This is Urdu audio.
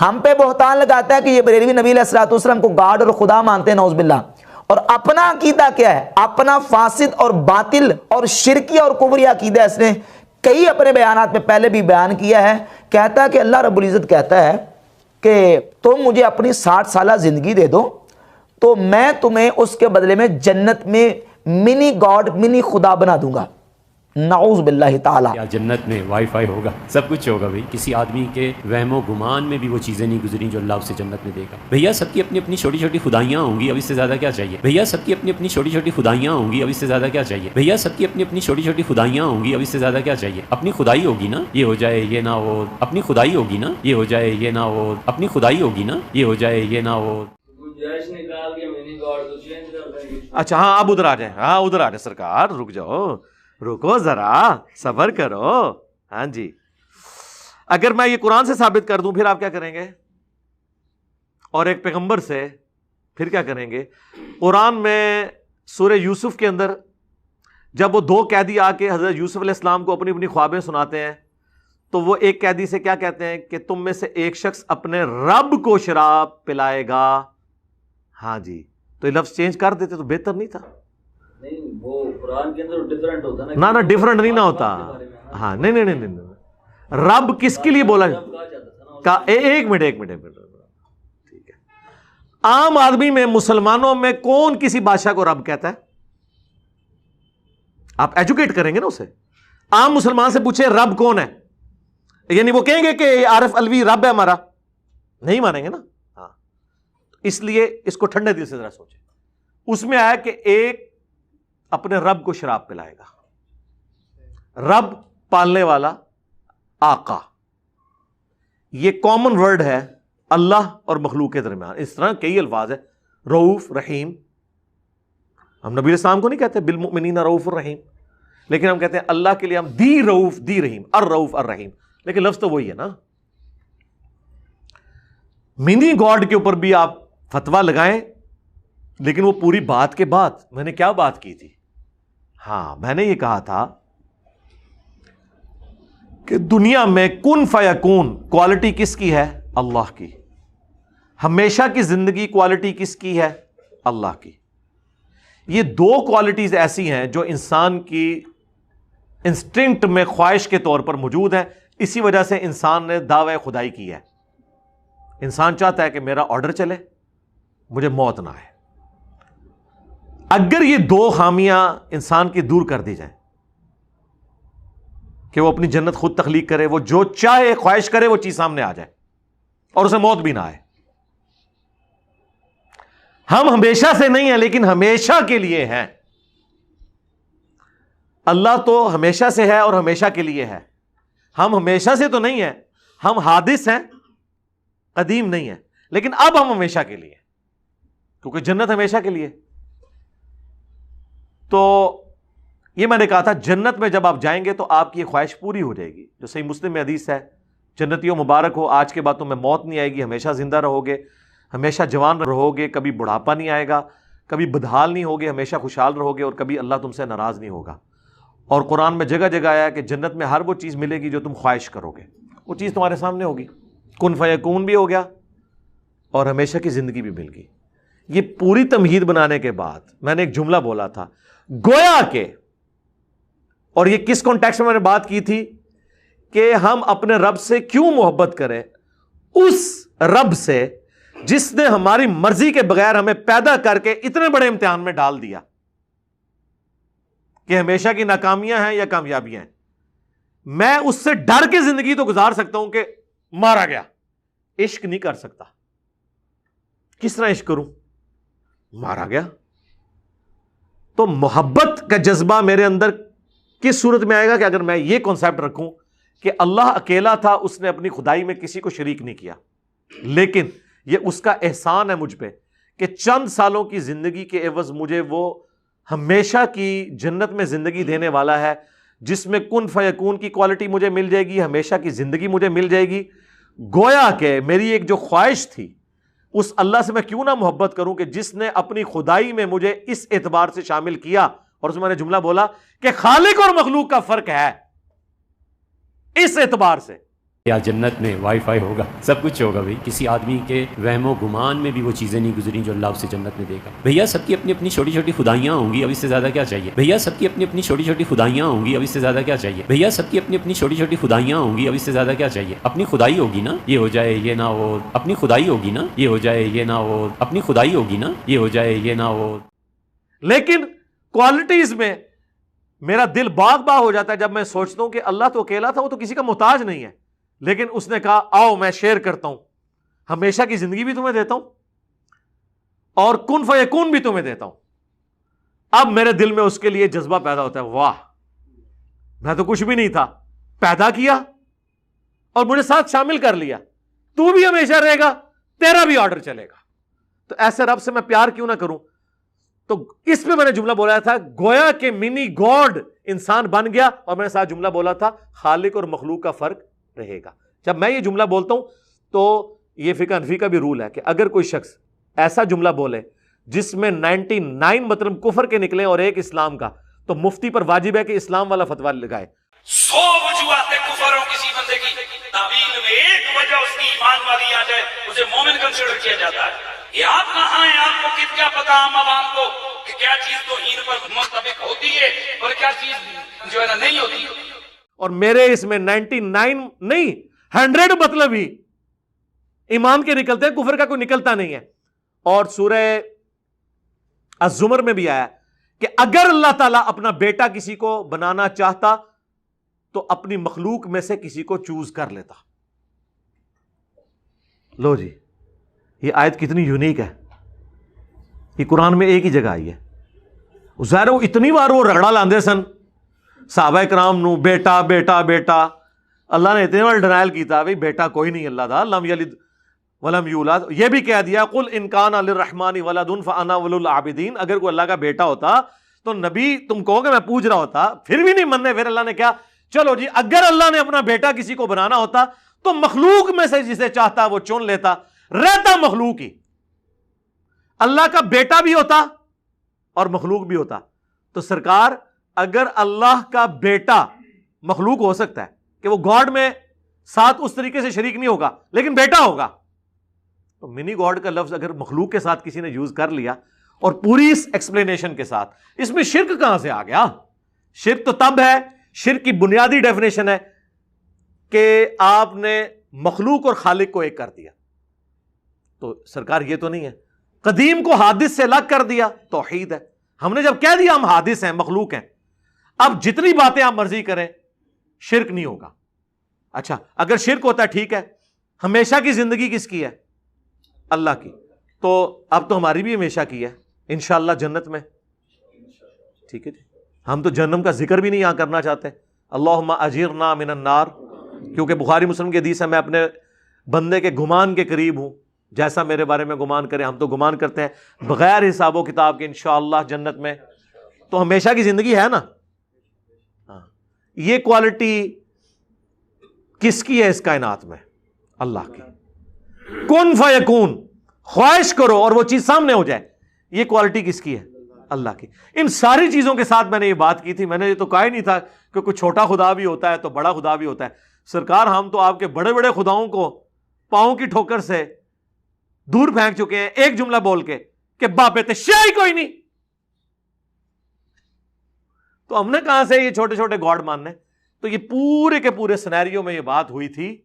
ہم پہ بہتان لگاتا ہے کہ یہ بریلوی نبی علیہ الصلوۃ والسلام کو گاڈ اور خدا مانتے ہیں، نعوذ باللہ، اور اپنا عقیدہ کیا ہے؟ اپنا فاسد اور باطل اور شرکی اور کفری عقیدہ اس نے کئی اپنے بیانات میں پہلے بھی بیان کیا ہے۔ کہتا ہے کہ اللہ رب العزت کہتا ہے کہ تم مجھے اپنی 60 سالہ زندگی دے دو تو میں تمہیں اس کے بدلے میں جنت میں منی گاڈ، منی خدا بنا دوں گا، نعوذ باللہ تعالی۔ کیا جنت میں وائی فائی ہوگا؟ سب کچھ ہوگا بھائی۔ کسی آدمی کے وہم و گمان میں بھی وہ چیزیں نہیں گزری جو اللہ اسے جنت میں دے گا۔ بھیا سب کی اپنی اپنی چھوٹی چھوٹی خدائیاں ہوں گی، اب اس سے زیادہ کیا چاہیے؟ بھیا سب کی اپنی اپنی چھوٹی چھوٹی خدائیاں ہوں گی، اب اس سے زیادہ کیا چاہیے؟ بھیا سب کی اپنی اپنی چھوٹی چھوٹی خدائیاں ہوں گی، اب اس سے زیادہ کیا چاہیے؟ اپنی خدائی ہوگی نا، یہ ہو جائے یہ نہ ہو، اپنی خدائی ہوگی نا، یہ ہو جائے یہ نہ ہو، اپنی خدائی ہوگی نا، یہ ہو جائے یہ نہ ہو۔ اچھا ہاں اب ادھر آ جائیں، ہاں ادھر آ جائیں سرکار، رک جاؤ، رکو ذرا، صبر کرو۔ ہاں جی، اگر میں یہ قرآن سے ثابت کر دوں پھر آپ کیا کریں گے؟ اور ایک پیغمبر سے پھر کیا کریں گے؟ قرآن میں سورہ یوسف کے اندر جب وہ 2 قیدی آ کے حضرت یوسف علیہ السلام کو اپنی اپنی خوابیں سناتے ہیں تو وہ ایک قیدی سے کیا کہتے ہیں کہ تم میں سے ایک شخص اپنے رب کو شراب پلائے گا۔ ہاں جی، تو یہ لفظ چینج کر دیتے تو بہتر نہیں تھا؟ نہیں، وہ قرآن کے اندر ڈیفرنٹ ہوتا نا، نہ ڈیفرنٹ نہیں نہ ہوتا۔ ہاں نہیں نہیں نہیں نہیں، رب کس کے لیے بولا؟ ایک منٹ ٹھیک ہے۔ عام آدمی میں، مسلمانوں میں کون کسی بادشاہ کو رب کہتا ہے؟ آپ ایجوکیٹ کریں گے نا اسے، عام مسلمان سے پوچھیں رب کون ہے، یعنی وہ کہیں گے کہ عارف الوی رب ہے ہمارا؟ نہیں مانیں گے نا۔ ہاں، اس لیے اس کو ٹھنڈے دل سے ذرا سوچیں۔ اس میں آیا کہ ایک اپنے رب کو شراب پلائے گا، رب پالنے والا، آقا، یہ کامن ورڈ ہے اللہ اور مخلوق کے درمیان۔ اس طرح کئی الفاظ ہیں، رؤوف، رحیم۔ ہم نبی السلام کو نہیں کہتے بالمؤمنین رؤوف الرحیم، لیکن ہم کہتے ہیں اللہ کے لیے ہم دی رؤوف دی رحیم، الرؤوف الرحیم، لیکن لفظ تو وہی ہے نا۔ منی گاڈ کے اوپر بھی آپ فتویٰ لگائیں، لیکن وہ پوری بات کے بعد میں نے کیا بات کی تھی؟ ہاں، میں نے یہ کہا تھا کہ دنیا میں کن فیکون کوالٹی کس کی ہے؟ اللہ کی۔ ہمیشہ کی زندگی کوالٹی کس کی ہے؟ اللہ کی۔ یہ 2 کوالٹیز ایسی ہیں جو انسان کی انسٹنکٹ میں خواہش کے طور پر موجود ہے، اسی وجہ سے انسان نے دعوی خدائی کی ہے۔ انسان چاہتا ہے کہ میرا آرڈر چلے، مجھے موت نہ آئے۔ اگر یہ 2 خامیاں انسان کی دور کر دی جائیں کہ وہ اپنی جنت خود تخلیق کرے، وہ جو چاہے خواہش کرے وہ چیز سامنے آ جائے اور اسے موت بھی نہ آئے۔ ہم ہمیشہ سے نہیں ہیں لیکن ہمیشہ کے لیے ہیں۔ اللہ تو ہمیشہ سے ہے اور ہمیشہ کے لیے ہے، ہم ہمیشہ سے تو نہیں ہیں، ہم حادث ہیں، قدیم نہیں ہیں، لیکن اب ہم ہمیشہ کے لیے، کیونکہ جنت ہمیشہ کے لیے۔ تو یہ میں نے کہا تھا جنت میں جب آپ جائیں گے تو آپ کی یہ خواہش پوری ہو جائے گی، جو صحیح مسلم میں حدیث ہے، جنتیوں مبارک ہو، آج کے بعد تمہیں موت نہیں آئے گی، ہمیشہ زندہ رہو گے، ہمیشہ جوان رہو گے، کبھی بڑھاپا نہیں آئے گا، کبھی بدحال نہیں ہوگے، ہمیشہ خوشحال رہو گے، اور کبھی اللہ تم سے ناراض نہیں ہوگا۔ اور قرآن میں جگہ جگہ آیا کہ جنت میں ہر وہ چیز ملے گی جو تم خواہش کرو گے، وہ چیز تمہارے سامنے ہوگی، کن فیکون بھی ہو گیا اور ہمیشہ کی زندگی بھی مل گئی۔ یہ پوری تمہید بنانے کے بعد میں نے ایک جملہ بولا تھا، گویا کہ، اور یہ کس کانٹیکسٹ میں میں نے بات کی تھی کہ ہم اپنے رب سے کیوں محبت کریں؟ اس رب سے جس نے ہماری مرضی کے بغیر ہمیں پیدا کر کے اتنے بڑے امتحان میں ڈال دیا کہ ہمیشہ کی ناکامیاں ہیں یا کامیابیاں ہیں۔ میں اس سے ڈر کے زندگی تو گزار سکتا ہوں کہ مارا گیا، عشق نہیں کر سکتا۔ کس طرح عشق کروں؟ مارا گیا۔ تو محبت کا جذبہ میرے اندر کس صورت میں آئے گا کہ اگر میں یہ کانسیپٹ رکھوں کہ اللہ اکیلا تھا، اس نے اپنی خدائی میں کسی کو شریک نہیں کیا، لیکن یہ اس کا احسان ہے مجھ پہ کہ چند سالوں کی زندگی کے عوض مجھے وہ ہمیشہ کی جنت میں زندگی دینے والا ہے، جس میں کن فیکون کی کوالٹی مجھے مل جائے گی، ہمیشہ کی زندگی مجھے مل جائے گی۔ گویا کہ میری ایک جو خواہش تھی، اس اللہ سے میں کیوں نہ محبت کروں کہ جس نے اپنی خدائی میں مجھے اس اعتبار سے شامل کیا، اور اس میں نے جملہ بولا کہ خالق اور مخلوق کا فرق ہے اس اعتبار سے یا جنت میں وائی فائی ہوگا، سب کچھ ہوگا بھائی، کسی آدمی کے وہم و گمان میں بھی وہ چیزیں نہیں گزری جو اللہ اسے جنت میں دے گا۔ بھیا سب کی اپنی اپنی چھوٹی چھوٹی خدائیاں ہوں گی، اب اس سے زیادہ کیا چاہیے؟ بھیا سب کی اپنی اپنی چھوٹی چھوٹی خدائیاں ہوں گی، اب اس سے زیادہ کیا چاہیے؟ بھیا سب کی اپنی اپنی چھوٹی چھوٹی خدائیاں ہوں گی، اب اس سے زیادہ کیا چاہیے؟ اپنی خدائی ہوگی نا یہ ہو جائے یہ نہ ہو، اپنی خدائی ہوگی نا یہ ہو جائے یہ نہ ہو، اپنی خدائی ہوگی نا یہ ہو جائے یہ نہ ہو۔ لیکن کوالٹیز میں میرا دل باغ باغ ہو جاتا ہے جب میں سوچتا ہوں کہ اللہ تو اکیلا تھا، وہ تو کسی کا محتاج نہیں ہے، لیکن اس نے کہا آؤ میں شیئر کرتا ہوں، ہمیشہ کی زندگی بھی تمہیں دیتا ہوں اور کن فیکون بھی تمہیں دیتا ہوں۔ اب میرے دل میں اس کے لیے جذبہ پیدا ہوتا ہے، واہ میں تو کچھ بھی نہیں تھا، پیدا کیا اور مجھے ساتھ شامل کر لیا، تو بھی ہمیشہ رہے گا، تیرا بھی آرڈر چلے گا، تو ایسے رب سے میں پیار کیوں نہ کروں؟ تو اس پہ میں نے جملہ بولا تھا، گویا کہ منی گاڈ انسان بن گیا، اور میں نے ساتھ جملہ بولا تھا خالق اور مخلوق کا فرق رہے گا۔ جب میں یہ جملہ بولتا ہوں تو یہ فقہ حنفی کا بھی رول ہے کہ اگر کوئی شخص ایسا جملہ بولے جس میں 99 مطلب کفر کے نکلے اور ایک اسلام کا، تو مفتی پر واجب ہے کہ اسلام والا فتویٰ لگائے۔ 100 وجوہات کفر ہو کسی بندے کی، تعویل میں ایک وجہ اس کی ایمان والی آ جائے، اسے مومن کنسیڈر کیا جاتا ہے۔ یہ آپ کہاں ہیں؟ آپ کو کیا پتا عام عوام کو کہ کیا چیز توحید پر منطبق ہوتی ہے اور کیا چیز جو ہے نا نہیں ہوتی۔ اور میرے اس میں 99 نہیں 100 مطلب ہی ایمان کے نکلتے ہیں، کفر کا کوئی نکلتا نہیں ہے۔ اور سورہ الزمر میں بھی آیا کہ اگر اللہ تعالیٰ اپنا بیٹا کسی کو بنانا چاہتا تو اپنی مخلوق میں سے کسی کو چوز کر لیتا۔ لو جی، یہ آیت کتنی یونیک ہے، یہ قرآن میں ایک ہی جگہ آئی ہے۔ ظاہر وہ اتنی بار وہ رگڑا لاندے سن صحابہ کرام نو، بیٹا بیٹا بیٹا، اللہ نے اتنے بار ڈینائل کیتا بھئی بیٹا کوئی نہیں اللہ دا، لم یلد ولم یولد۔ یہ بھی کہہ دیا قل ان کان للرحمن ولد فانا ولو العابدین، اگر کوئی اللہ کا بیٹا ہوتا تو نبی تم کہو کہ میں پوچھ رہا ہوتا، پھر بھی نہیں مننے۔ پھر اللہ نے کیا، چلو جی اگر اللہ نے اپنا بیٹا کسی کو بنانا ہوتا تو مخلوق میں سے جسے چاہتا وہ چن لیتا، رہتا مخلوق ہی، اللہ کا بیٹا بھی ہوتا اور مخلوق بھی ہوتا۔ تو سرکار اگر اللہ کا بیٹا مخلوق ہو سکتا ہے کہ وہ گاڈ میں ساتھ اس طریقے سے شریک نہیں ہوگا لیکن بیٹا ہوگا، تو منی گاڈ کا لفظ اگر مخلوق کے ساتھ کسی نے یوز کر لیا اور پوری اس ایکسپلینیشن کے ساتھ، اس میں شرک کہاں سے آ گیا؟ شرک تو تب ہے، شرک کی بنیادی ڈیفینیشن ہے کہ آپ نے مخلوق اور خالق کو ایک کر دیا۔ تو سرکار یہ تو نہیں ہے، قدیم کو حادث سے الگ کر دیا، توحید ہے۔ ہم نے جب کہہ دیا ہم حادث ہیں، مخلوق ہیں، اب جتنی باتیں آپ مرضی کریں شرک نہیں ہوگا۔ اچھا اگر شرک ہوتا ہے ٹھیک ہے، ہمیشہ کی زندگی کس کی ہے؟ اللہ کی، تو اب تو ہماری بھی ہمیشہ کی ہے انشاءاللہ جنت میں، ٹھیک ہے جی۔ ہم تو جہنم کا ذکر بھی نہیں یہاں کرنا چاہتے، اللہم اجرنا من النار، کیونکہ بخاری مسلم کی حدیث ہے میں اپنے بندے کے گمان کے قریب ہوں، جیسا میرے بارے میں گمان کرے۔ ہم تو گمان کرتے ہیں بغیر حساب و کتاب کے انشاءاللہ جنت میں، تو ہمیشہ کی زندگی ہے نا۔ یہ کوالٹی کس کی ہے اس کائنات میں؟ اللہ کی۔ کن فیکون، خواہش کرو اور وہ چیز سامنے ہو جائے، یہ کوالٹی کس کی ہے؟ اللہ کی۔ ان ساری چیزوں کے ساتھ میں نے یہ بات کی تھی، میں نے یہ تو کہا ہی نہیں تھا کہ کوئی چھوٹا خدا بھی ہوتا ہے تو بڑا خدا بھی ہوتا ہے۔ سرکار ہم تو آپ کے بڑے بڑے خداؤں کو پاؤں کی ٹھوکر سے دور پھینک چکے ہیں ایک جملہ بول کے کہ باپ شے ہی کوئی نہیں، تو ہم نے کہاں سے یہ چھوٹے چھوٹے گاڈ ماننے؟ تو یہ پورے کے پورے سینیریو میں یہ بات ہوئی تھی